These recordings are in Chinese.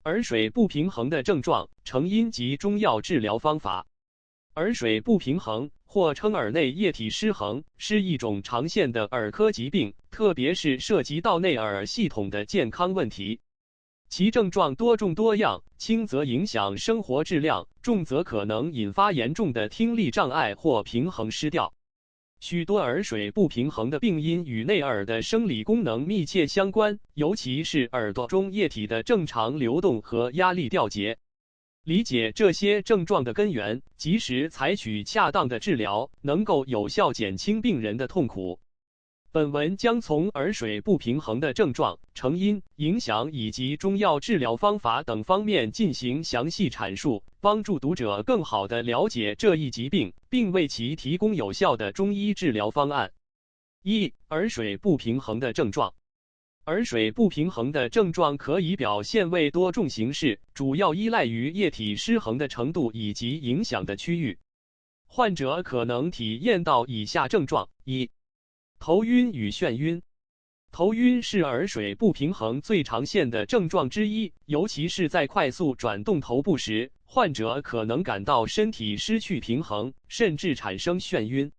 耳水不平衡的症状、成因及中药治疗方法。耳水不平衡，或称耳内液体失衡，是一种常见的耳科疾病，特别是涉及到内耳系统的健康问题。其症状多种多样，轻则影响生活质量，重则可能引发严重的听力障碍或平衡失调。许多耳水不平衡的病因与内耳的生理功能密切相关，尤其是耳朵中液体的正常流动和压力调节。理解这些症状的根源，及时采取恰当的治疗，能够有效减轻病人的痛苦。本文将从耳水不平衡的症状、成因、影响以及中药治疗方法等方面进行详细阐述，帮助读者更好地了解这一疾病，并为其提供有效的中医治疗方案。1、耳水不平衡的症状。耳水不平衡的症状可以表现为多种形式，主要依赖于液体失衡的程度以及影响的区域。患者可能体验到以下症状： 1、头晕与眩晕。头晕是耳水不平衡最常见的症状之一，尤其是在快速转动头部时，患者可能感到身体失去平衡，甚至产生眩晕。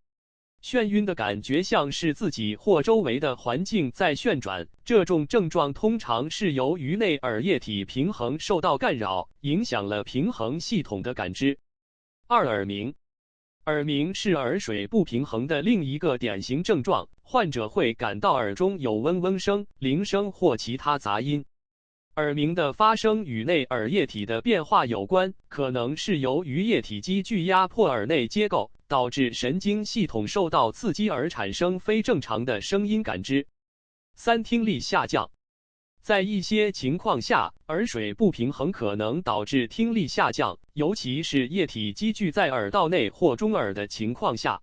眩晕的感觉像是自己或周围的环境在旋转，这种症状通常是由于内耳液体平衡受到干扰，影响了平衡系统的感知。2、耳鸣。耳鸣是耳水不平衡的另一个典型症状，患者会感到耳中有嗡嗡声、铃声或其他杂音。耳鸣的发生与内耳液体的变化有关，可能是由于液体积聚压迫耳内结构，导致神经系统受到刺激而产生非正常的声音感知。3、听力下降。在一些情况下，耳水不平衡可能导致听力下降，尤其是液体积聚在耳道内或中耳的情况下。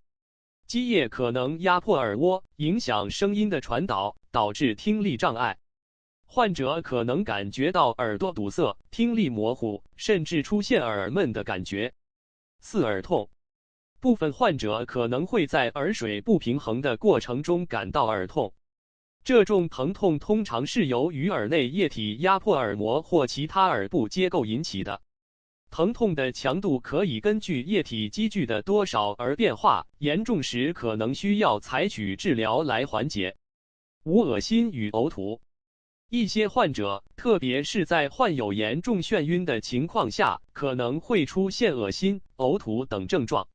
积液可能压迫耳蜗，影响声音的传导，导致听力障碍。患者可能感觉到耳朵堵塞、听力模糊，甚至出现耳闷的感觉。4、耳痛。部分患者可能会在耳水不平衡的过程中感到耳痛。这种疼痛通常是由于耳内液体压迫耳膜或其他耳部结构引起的。疼痛的强度可以根据液体积聚的多少而变化，严重时可能需要采取治疗来缓解。5、恶心与呕吐。一些患者，特别是在患有严重眩晕的情况下，可能会出现恶心、呕吐等症状。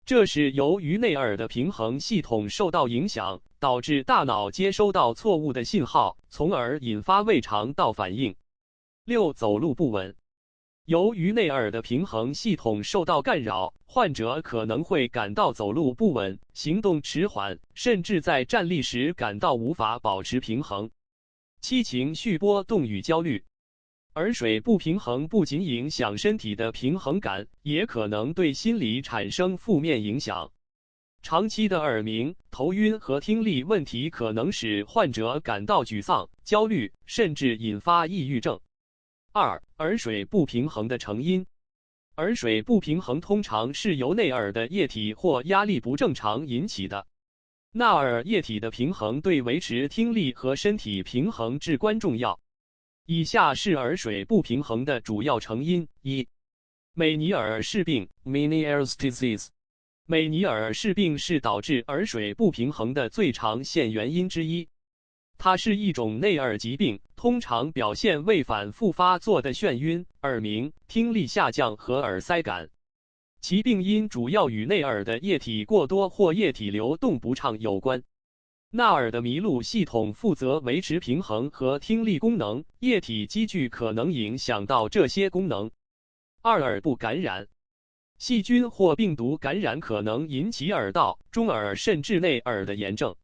这是由于内耳的平衡系统受到影响，导致大脑接收到错误的信号，从而引发胃肠道反应。6、走路不稳。由于内耳的平衡系统受到干扰，患者可能会感到走路不稳、行动迟缓，甚至在站立时感到无法保持平衡。7、情绪波动与焦虑。耳水不平衡不仅影响身体的平衡感，也可能对心理产生负面影响。长期的耳鸣、头晕和听力问题可能使患者感到沮丧、焦虑，甚至引发抑郁症。2、耳水不平衡的成因。耳水不平衡通常是由内耳的液体或压力不正常引起的。纳耳液体的平衡对维持听力和身体平衡至关重要。以下是耳水不平衡的主要成因。1、美尼尔氏病 （Meniere's disease）。美尼尔氏病是导致耳水不平衡的最常见原因之一。它是一种内耳疾病，通常表现为反复发作的眩晕、耳鸣、听力下降和耳塞感。其病因主要与内耳的液体过多或液体流动不畅有关。纳耳的麋鹿系统负责维持平衡和听力功能，液体积聚可能影响到这些功能。2、耳部感染。细菌或病毒感染可能引起耳道、中耳甚至内耳的炎症。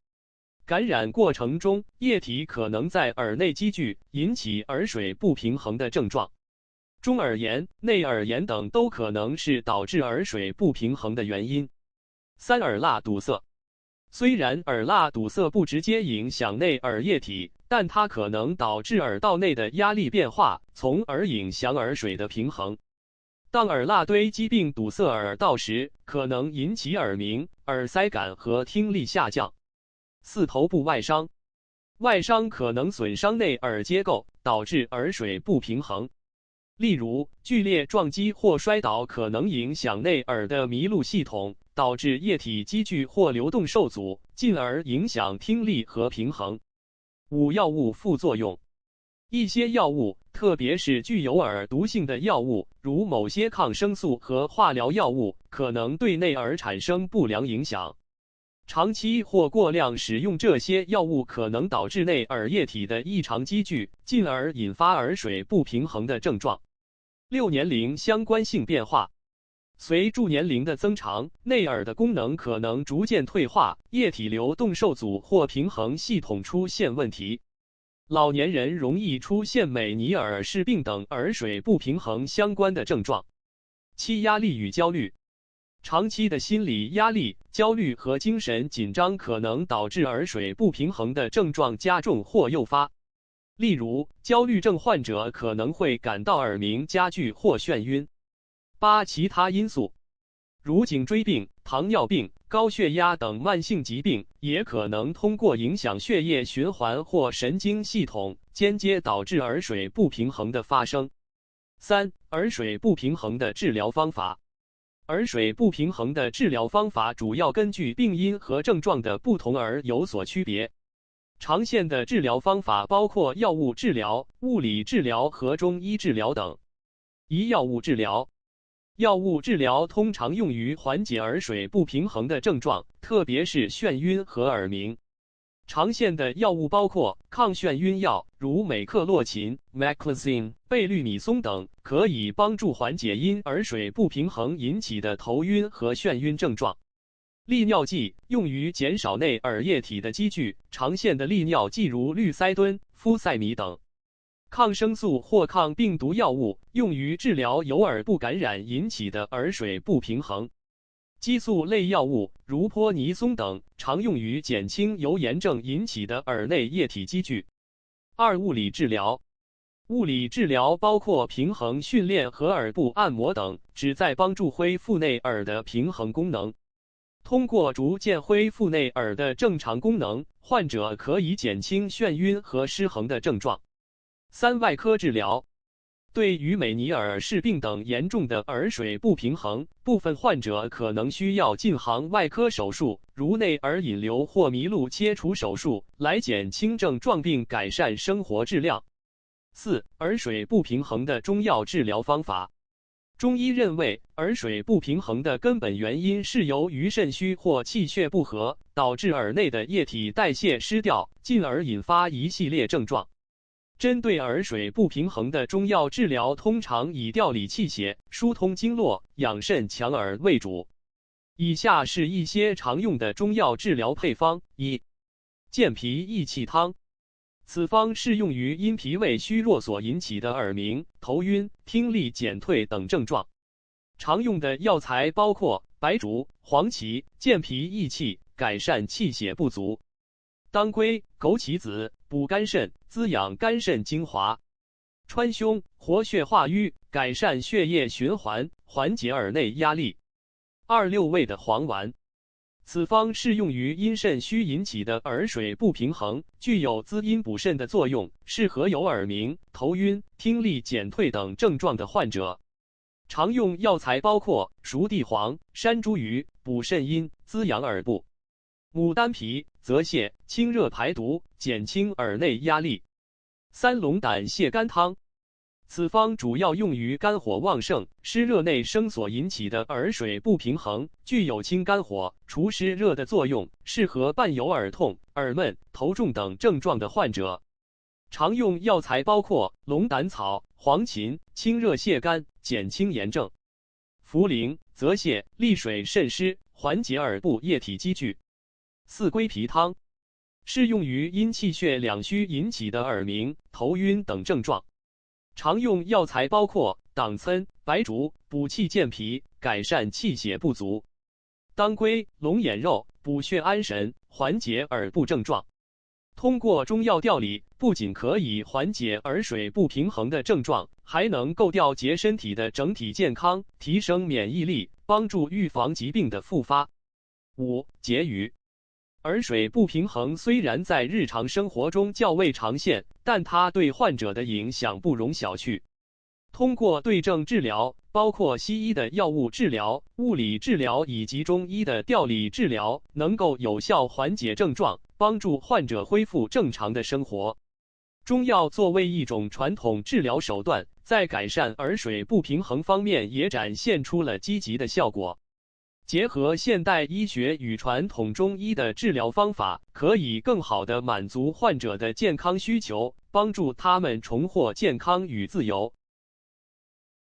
感染过程中，液体可能在耳内积聚，引起耳水不平衡的症状。中耳炎、内耳炎等都可能是导致耳水不平衡的原因。3、耳蜡堵塞。虽然耳蜡堵塞不直接影响内耳液体，但它可能导致耳道内的压力变化，从而影响耳水的平衡。当耳蜡堆积并堵塞耳道时，可能引起耳鸣、耳塞感和听力下降。4、头部外伤。外伤可能损伤内耳结构，导致耳水不平衡。例如，剧烈撞击或摔倒可能影响内耳的麋鹿系统，导致液体积聚或流动受阻，进而影响听力和平衡。5、药物副作用。一些药物，特别是具有耳毒性的药物，如某些抗生素和化疗药物，可能对内耳产生不良影响。长期或过量使用这些药物可能导致内耳液体的异常积聚，进而引发耳水不平衡的症状。6、年龄相关性变化。随住年龄的增长，内耳的功能可能逐渐退化，液体流动受阻或平衡系统出现问题。老年人容易出现美尼尔氏病等耳水不平衡相关的症状。7、压力与焦虑。长期的心理压力、焦虑和精神紧张可能导致耳水不平衡的症状加重或诱发。例如，焦虑症患者可能会感到耳鸣加剧或眩晕。8、其他因素。如颈椎病、糖尿病、高血压等慢性疾病，也可能通过影响血液循环或神经系统，间接导致耳水不平衡的发生。3、耳水不平衡的治疗方法。耳水不平衡的治疗方法主要根据病因和症状的不同而有所区别。常见的治疗方法包括药物治疗、物理治疗和中医治疗等。1、药物治疗。药物治疗通常用于缓解耳水不平衡的症状，特别是眩晕和耳鸣。常见的药物包括抗眩晕药，如美克洛嗪 （Meclizine）、贝氯米松等，可以帮助缓解因耳水不平衡引起的头晕和眩晕症状。利尿剂用于减少内耳液体的积聚，常见的利尿剂如氯噻敦、呋塞米等。抗生素或抗病毒药物用于治疗由耳部感染引起的耳水不平衡。激素类药物如泼尼松等常用于减轻由炎症引起的耳内液体积聚。2、物理治疗。物理治疗包括平衡训练和耳部按摩等，旨在帮助恢复内耳的平衡功能。通过逐渐恢复内耳的正常功能，患者可以减轻眩晕和失衡的症状。3、外科治疗。对于美尼尔氏病等严重的耳水不平衡，部分患者可能需要进行外科手术，如内耳引流或麋鹿切除手术，来减轻症状并改善生活质量。4、耳水不平衡的中药治疗方法。中医认为，耳水不平衡的根本原因是由于肾虚或气血不和，导致耳内的液体代谢失调，进而引发一系列症状。针对耳水不平衡的中药治疗通常以调理气血、疏通经络、养肾强耳为主。以下是一些常用的中药治疗配方。1、健脾益气汤。此方适用于因脾胃虚弱所引起的耳鸣、头晕、听力减退等症状。常用的药材包括白术、黄芪，健脾益气，改善气血不足；当归、枸杞子，补肝肾，滋养肝肾精华；川芎，活血化瘀，改善血液循环，缓解耳内压力。2、6味的黄丸。此方适用于因肾虚引起的耳水不平衡，具有滋阴补肾的作用，适合有耳鸣、头晕、听力减退等症状的患者。常用药材包括熟地黄、山茱萸，补肾阴，滋养耳部；牡丹皮、泽泻，清热排毒，减轻耳内压力。3、龙胆泻肝汤。此方主要用于肝火旺盛、湿热内生所引起的耳水不平衡，具有清肝火、除湿热的作用，适合伴有耳痛、耳闷、头重等症状的患者。常用药材包括龙胆草、黄芩，清热泻肝，减轻炎症；茯苓、泽泻，利水渗湿，缓解耳部液体积聚。4、归脾汤。适用于因气血两虚引起的耳鸣、头晕等症状。常用药材包括党参、白术，补气健脾，改善气血不足；当归、龙眼肉，补血安神，缓解耳部症状。通过中药调理，不仅可以缓解耳水不平衡的症状，还能够调节身体的整体健康，提升免疫力，帮助预防疾病的复发。5、结语。耳水不平衡虽然在日常生活中较为常见，但它对患者的影响不容小觑。通过对症治疗，包括西医的药物治疗、物理治疗以及中医的调理治疗，能够有效缓解症状，帮助患者恢复正常的生活。中药作为一种传统治疗手段，在改善耳水不平衡方面也展现出了积极的效果。结合现代医学与传统中医的治疗方法，可以更好地满足患者的健康需求，帮助他们重获健康与自由。